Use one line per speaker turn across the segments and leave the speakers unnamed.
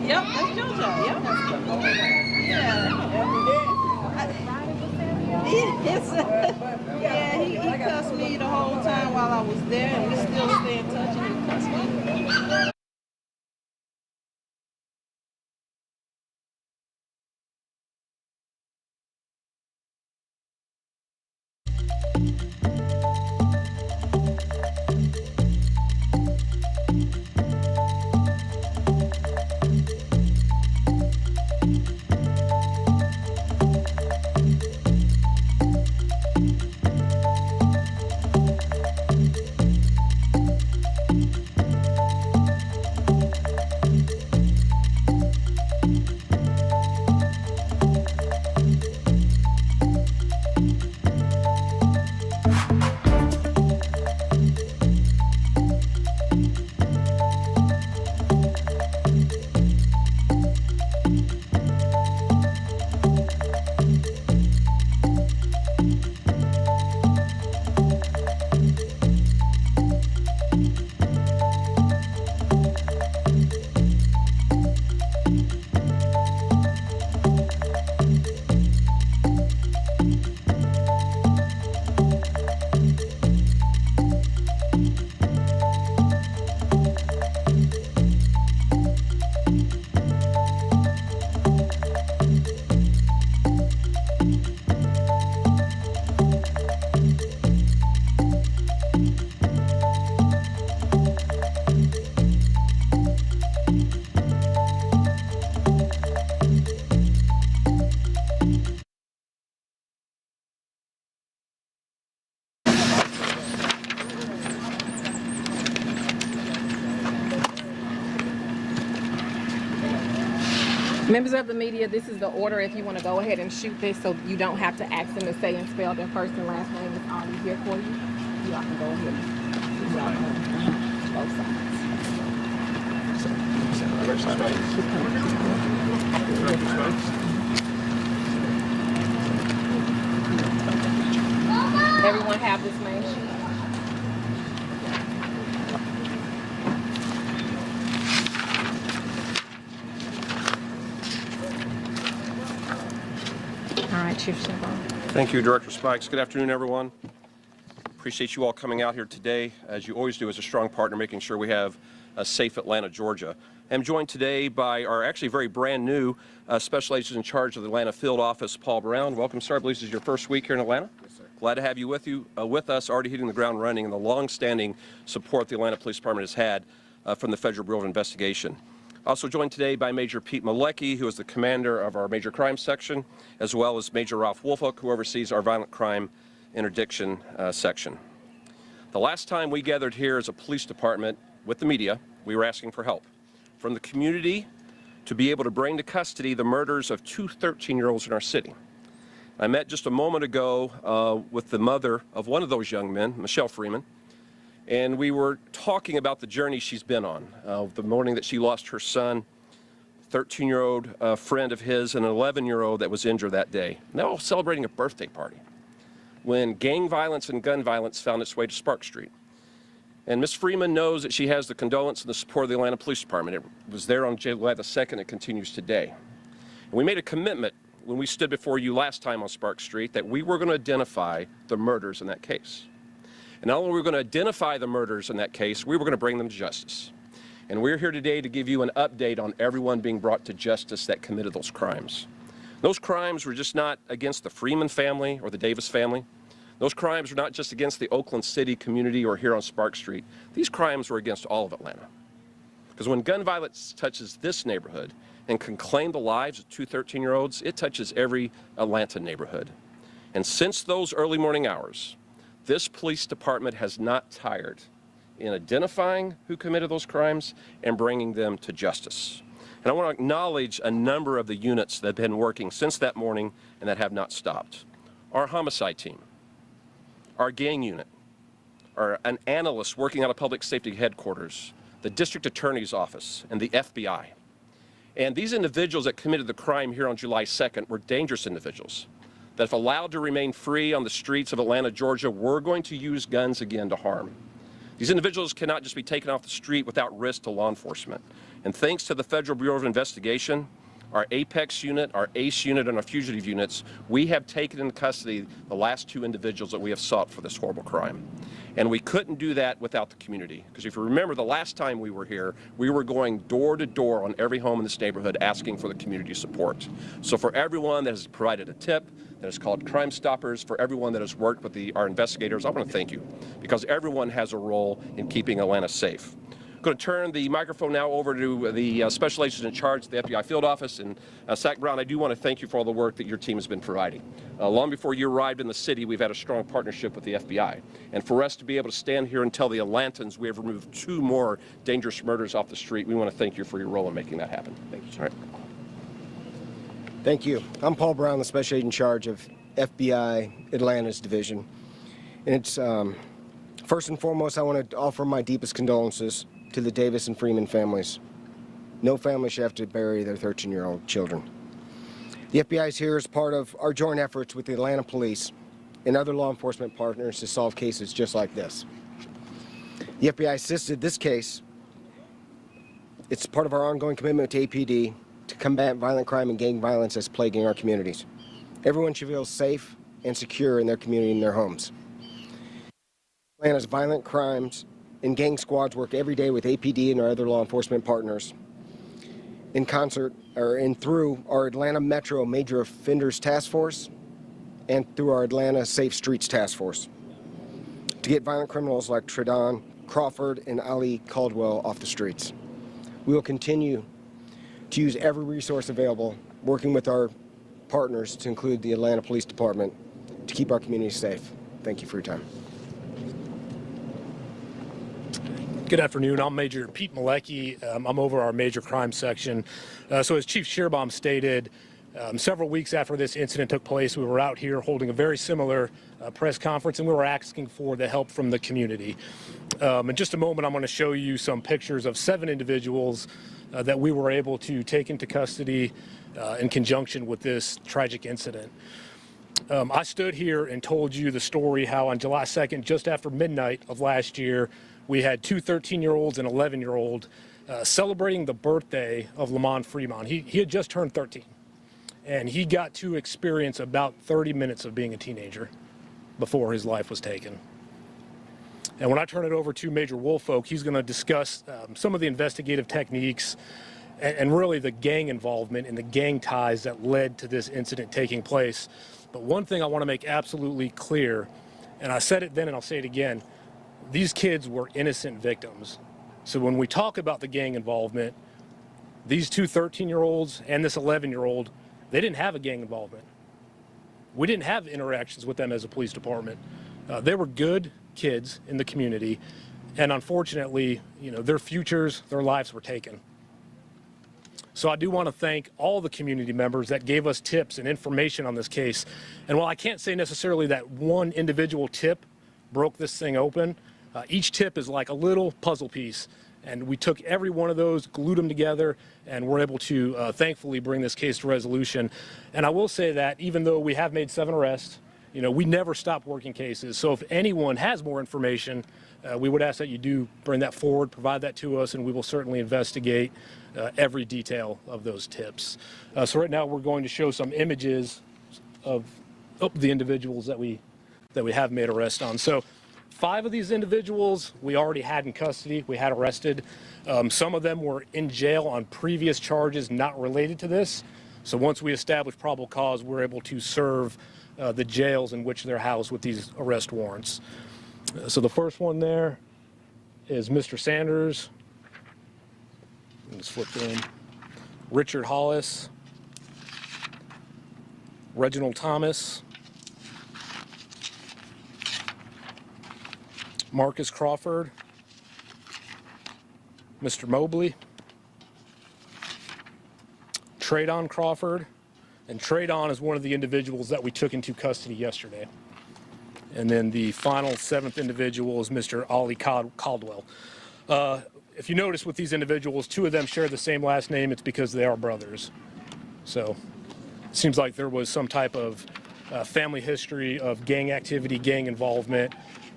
Yep, that's Georgia. Yep. Yeah, he cussed me the whole time while I was there, and we still stay in touch, and he cussed me.
Members of the media, this is the order if you want to go ahead and shoot this so you don't have to ask them to say and spell their first and last name. It's already here for you. You all can go ahead and both sides. Everyone have this main sheet. Chief Schierbaum.
Thank you, Director Sparks. Good afternoon, everyone. Appreciate you all coming out here today, as you always do, as a strong partner, making sure we have a safe Atlanta, Georgia. I'm joined today by our actually very brand new special agent in charge of the Atlanta field office, Paul Brown. Welcome, sir. I believe this is your first week here in Atlanta.
Yes, sir.
Glad to have you with us, already hitting the ground running, and the long-standing support the Atlanta Police Department has had from the Federal Bureau of Investigation. Also joined today by Major Pete Malecki, who is the commander of our Major Crime Section, as well as Major Ralph Woolfolk, who oversees our Violent Crime Interdiction Section. The last time we gathered here as a police department with the media, we were asking for help from the community to be able to bring to custody the murders of two 13-year-olds in our city. I met just a moment ago with the mother of one of those young men, Michelle Freeman, and we were talking about the journey she's been on. The morning that she lost her son, 13-year-old friend of his, and an 11-year-old that was injured that day. And they were all celebrating a birthday party when gang violence and gun violence found its way to Sparks Street. And Ms. Freeman knows that she has the condolence and the support of the Atlanta Police Department. It was there on July the 2nd. It continues today. And we made a commitment when we stood before you last time on Sparks Street that we were going to identify the murders in that case. And not only were we going to identify the murders in that case, we were going to bring them to justice. And we're here today to give you an update on everyone being brought to justice that committed those crimes. Those crimes were just not against the Freeman family or the Davis family. Those crimes were not just against the Oakland City community or here on Sparks Street. These crimes were against all of Atlanta. Because when gun violence touches this neighborhood and can claim the lives of two 13-year-olds, it touches every Atlanta neighborhood. And since those early morning hours, this police department has not tired in identifying who committed those crimes and bringing them to justice. And I want to acknowledge a number of the units that have been working since that morning and that have not stopped. Our homicide team, our gang unit, an analyst working out of public safety headquarters, the district attorney's office, and the FBI. And these individuals that committed the crime here on July 2nd were dangerous individuals that, if allowed to remain free on the streets of Atlanta, Georgia, were going to use guns again to harm. These individuals cannot just be taken off the street without risk to law enforcement. And thanks to the Federal Bureau of Investigation, our Apex unit, our ACE unit, and our fugitive units, we have taken into custody the last 2 individuals that we have sought for this horrible crime. And we couldn't do that without the community. Because if you remember the last time we were here, we were going door to door on every home in this neighborhood asking for the community support. So for everyone that has provided a tip, that has called Crime Stoppers, for everyone that has worked with our investigators, I want to thank you. Because everyone has a role in keeping Atlanta safe. I'm going to turn the microphone now over to the special agents in charge of the FBI field office. And Sack Brown, I do want to thank you for all the work that your team has been providing. Long before you arrived in the city, we've had a strong partnership with the FBI. And for us to be able to stand here and tell the Atlantans we have removed 2 more dangerous murders off the street, we want to thank you for your role in making that happen. Thank you. All right.
Thank you. I'm Paul Brown, the special agent in charge of FBI Atlanta's division. And it's first and foremost, I want to offer my deepest condolences to the Davis and Freeman families. No family should have to bury their 13-year-old children. The FBI is here as part of our joint efforts with the Atlanta Police and other law enforcement partners to solve cases just like this. The FBI assisted this case. It's part of our ongoing commitment to APD to combat violent crime and gang violence that's plaguing our communities. Everyone should feel safe and secure in their community and their homes. Atlanta's violent crimes and gang squads work every day with APD and our other law enforcement partners in concert and through our Atlanta Metro Major Offenders Task Force and through our Atlanta Safe Streets Task Force to get violent criminals like Tredon Crawford and Ali Caldwell off the streets. We will continue to use every resource available, working with our partners to include the Atlanta Police Department to keep our community safe. Thank you for your time.
Good afternoon. I'm Major Pete Malecki. I'm over our major crime section. So as Chief Schierbaum stated, several weeks after this incident took place, we were out here holding a very similar press conference, and we were asking for the help from the community. In just a moment, I'm going to show you some pictures of 7 individuals that we were able to take into custody in conjunction with this tragic incident. I stood here and told you the story how on July 2nd, just after midnight of last year, we had 2 13-year-olds and 11-year-old celebrating the birthday of Lamon Freeman. He had just turned 13, and he got to experience about 30 minutes of being a teenager before his life was taken. And when I turn it over to Major Woolfolk, he's going to discuss some of the investigative techniques and really the gang involvement and the gang ties that led to this incident taking place. But one thing I want to make absolutely clear, and I said it then and I'll say it again, these kids were innocent victims. So when we talk about the gang involvement, these 2 13-year-olds and this 11-year-old, they didn't have a gang involvement. We didn't have interactions with them as a police department. They were good kids in the community, and unfortunately, their futures, their lives were taken. So I do want to thank all the community members that gave us tips and information on this case. And while I can't say necessarily that one individual tip broke this thing open, each tip is like a little puzzle piece, and we took every one of those, glued them together, and we're able to thankfully bring this case to resolution. And I will say that even though we have made 7 arrests, we never stop working cases. So if anyone has more information, we would ask that you do bring that forward, provide that to us, and we will certainly investigate every detail of those tips. So right now we're going to show some images of the individuals that we have made arrests on. So 5 of these individuals we already had in custody, we had arrested. Some of them were in jail on previous charges not related to this. So once we established probable cause, we're able to serve the jails in which they're housed with these arrest warrants. So the first one there is Mr. Sanders. Let me just flip in. Richard Hollis. Reginald Thomas. Marcus Crawford, Mr. Mobley, Tredon Crawford, and Tredon is one of the individuals that we took into custody yesterday. And then the final 7th individual is Mr. Ali Caldwell. If you notice with these individuals, 2 of them share the same last name. It's because they are brothers. So it seems like there was some type of family history of gang activity, gang involvement.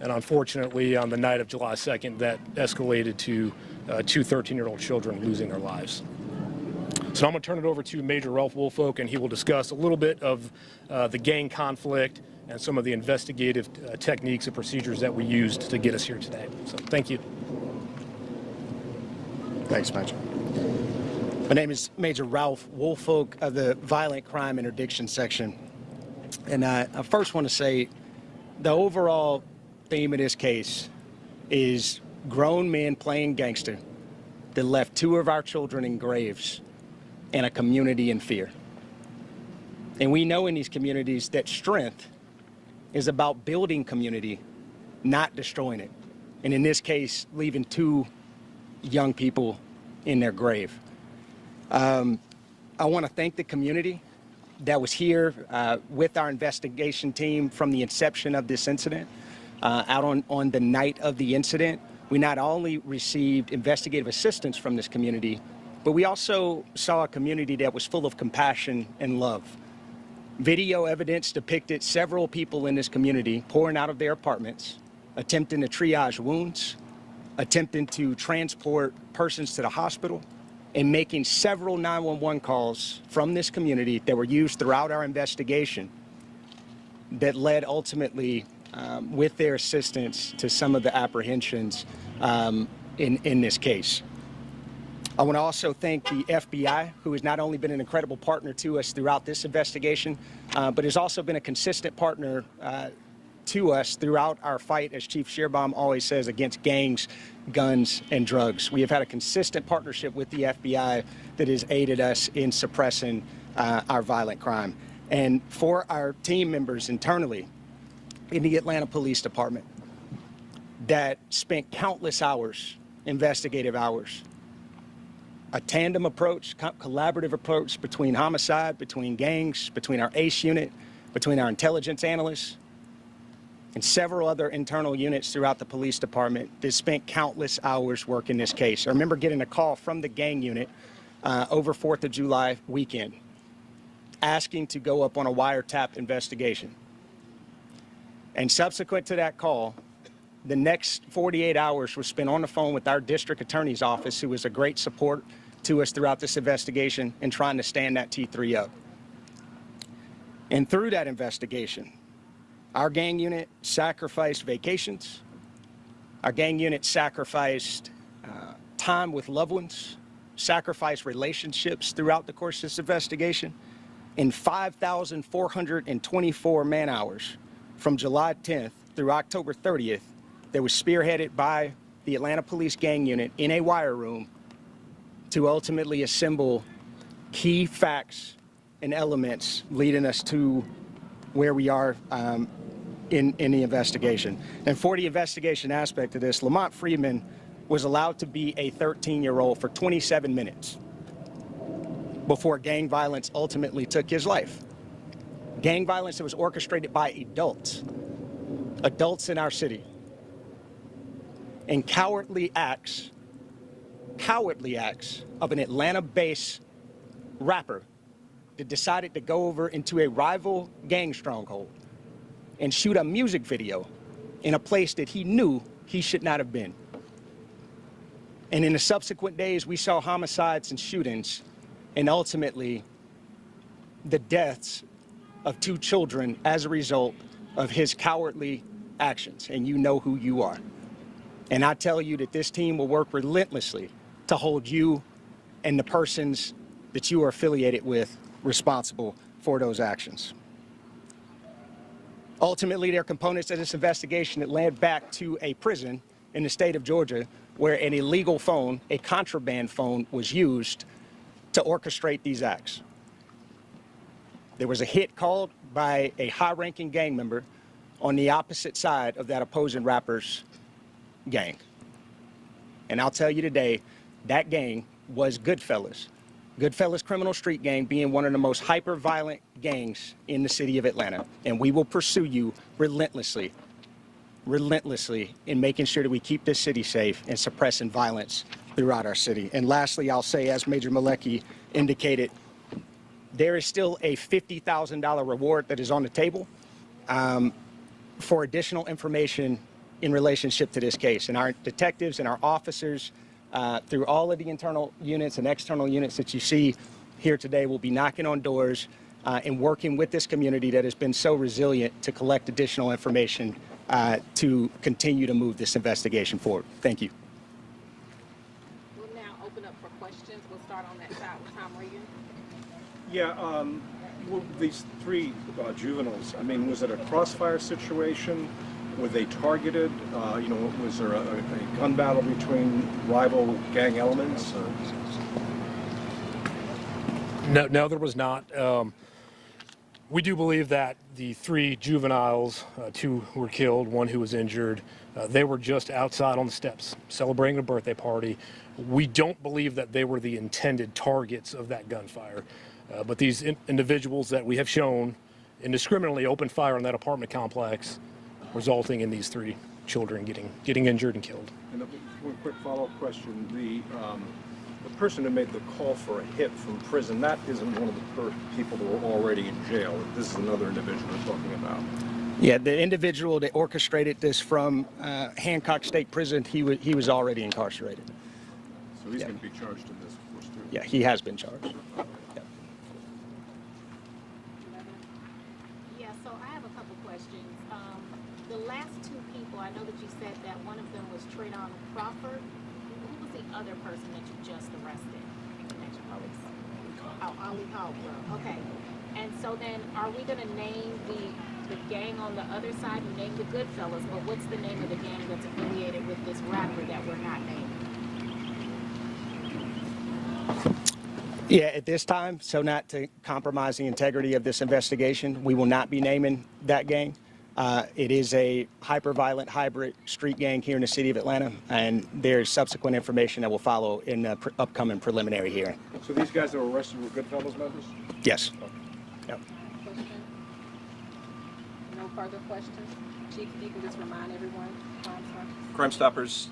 And unfortunately, on the night of July 2nd, that escalated to two 13-year-old children losing their lives. So I'm going to turn it over to Major Ralph Woolfolk, and he will discuss a little bit of the gang conflict and some of the investigative techniques and procedures that we used to get us here today. So thank you.
Thanks, Major. My name is Major Ralph Woolfolk of the Violent Crime Interdiction Section. And I first want to say the overall theme of this case is grown men playing gangster that left two of our children in graves and a community in fear. And we know in these communities that strength is about building community, not destroying it. And in this case, leaving two young people in their grave. I want to thank the community that was here with our investigation team from the inception of this incident. Out on the night of the incident, we not only received investigative assistance from this community, but we also saw a community that was full of compassion and love. Video evidence depicted several people in this community pouring out of their apartments, attempting to triage wounds, attempting to transport persons to the hospital, and making several 911 calls from this community that were used throughout our investigation that led ultimately, with their assistance, to some of the apprehensions in this case. I want to also thank the FBI, who has not only been an incredible partner to us throughout this investigation, but has also been a consistent partner to us throughout our fight, as Chief Schierbaum always says, against gangs, guns, and drugs. We have had a consistent partnership with the FBI that has aided us in suppressing our violent crime. And for our team members internally in the Atlanta Police Department that spent countless hours, investigative hours, a tandem approach, collaborative approach between homicide, between gangs, between our ACE unit, between our intelligence analysts, and several other internal units throughout the police department that spent countless hours working this case. I remember getting a call from the gang unit over 4th of July weekend asking to go up on a wiretap investigation. And subsequent to that call, the next 48 hours was spent on the phone with our district attorney's office, who was a great support to us throughout this investigation and trying to stand that T3 up. And through that investigation, our gang unit sacrificed vacations. Our gang unit sacrificed time with loved ones, sacrificed relationships throughout the course of this investigation. In 5,424 man-hours from July 10th through October 30th, that was spearheaded by the Atlanta Police Gang Unit in a wire room to ultimately assemble key facts and elements leading us to where we are in the investigation. And for the investigation aspect of this, Lamont Freeman was allowed to be a 13-year-old for 27 minutes before gang violence ultimately took his life. Gang violence that was orchestrated by adults in our city. And cowardly acts of an Atlanta-based rapper that decided to go over into a rival gang stronghold and shoot a music video in a place that he knew he should not have been. And in the subsequent days, we saw homicides and shootings, and ultimately the deaths of two children as a result of his cowardly actions. And you know who you are. And I tell you that this team will work relentlessly to hold you and the persons that you are affiliated with responsible for those actions. Ultimately, there are components of this investigation that led back to a prison in the state of Georgia where an illegal phone, a contraband phone, was used to orchestrate these acts. There was a hit called by a high-ranking gang member on the opposite side of that opposing rapper's gang. And I'll tell you today, that gang was Goodfellas. Goodfellas Criminal Street Gang being one of the most hyper-violent gangs in the city of Atlanta. And we will pursue you relentlessly in making sure that we keep this city safe and suppressing violence throughout our city. And lastly, I'll say, as Major Malecki indicated, there is still a $50,000 reward that is on the table for additional information in relationship to this case. And our detectives and our officers through all of the internal units and external units that you see here today. We'll be knocking on doors and working with this community that has been so resilient to collect additional information to continue to move this investigation forward. Thank you.
We'll now open up for questions. We'll start on that side with Tom Regan.
Yeah, well, these three juveniles, I mean, was it a crossfire situation? Were they targeted? Was there a gun battle between rival gang elements?
No, there was not. We do believe that the three juveniles, two who were killed, one who was injured, they were just outside on the steps celebrating a birthday party. We don't believe that they were the intended targets of that gunfire. But these individuals that we have shown indiscriminately opened fire on that apartment complex, resulting in these three children getting injured and killed.
And one quick follow-up question. The person who made the call for a hit from prison, that isn't one of the people that were already in jail. This is another individual we're talking about.
Yeah, the individual that orchestrated this from Hancock State Prison, he was already incarcerated.
So he's going to be charged in this, of course, too.
Yeah, he has been charged.
Yeah, so I have a couple questions. The last two people, I know that you said that one of them was Trayvon Crawford. Who was the other person that you just arrested in connection with? Oh, Ali Hallbrook. Okay. And so then, are we going to name the gang on the other side? You named the Goodfellas, but what's the name of the gang that's affiliated with this rapper that we're not naming?
Yeah, at this time, so not to compromise the integrity of this investigation, we will not be naming that gang. It is a hyper-violent hybrid street gang here in the city of Atlanta, and there's subsequent information that will follow in the upcoming preliminary hearing.
So these guys that were arrested were Goodfellas members?
Yes. Yep.
Question? No further questions? Chief, if you can just remind everyone.
Crime Stoppers,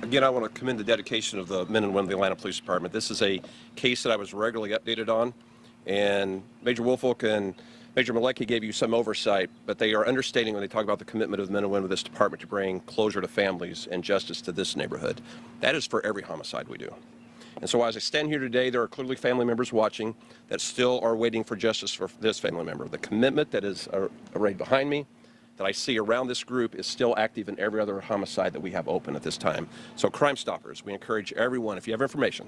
again, I want to commend the dedication of the men and women of the Atlanta Police Department. This is a case that I was regularly updated on, and Major Woolfolk and Major Malecki gave you some oversight, but they are understating when they talk about the commitment of the men and women of this department to bring closure to families and justice to this neighborhood. That is for every homicide we do. And so as I stand here today, there are clearly family members watching that still are waiting for justice for this family member. The commitment that is arrayed behind me, that I see around this group, is still active in every other homicide that we have open at this time. So Crime Stoppers, we encourage everyone, if you have information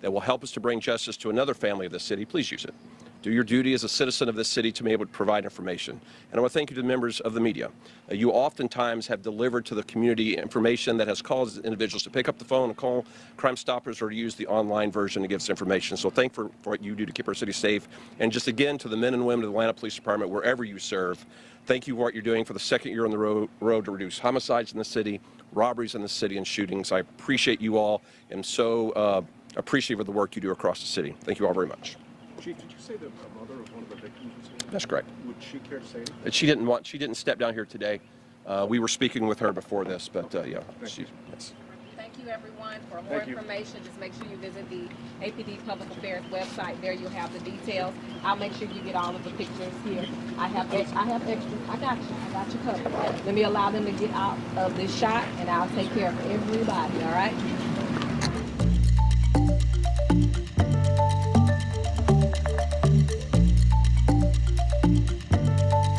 that will help us to bring justice to another family of this city, please use it. Do your duty as a citizen of this city to be able to provide information. And I want to thank you to the members of the media. You oftentimes have delivered to the community information that has caused individuals to pick up the phone and call Crime Stoppers or to use the online version to give us information. So thank you for what you do to keep our city safe. And just again, to the men and women of the Atlanta Police Department, wherever you serve, thank you for what you're doing for the second year on the road to reduce homicides in the city, robberies in the city, and shootings. I appreciate you all and so appreciative of the work you do across the city. Thank you all very much.
Chief, did you say that the mother of one of the victims was here?
That's correct.
Would she care to say anything?
But she didn't step down here today. We were speaking with her before this, but yeah. Yes.
Thank you, everyone. For more information, just make sure you visit the APD Public Affairs website. There you'll have the details. I'll make sure you get all of the pictures here. I have extras. I got you covered. Let me allow them to get out of this shot, and I'll take care of everybody, all right?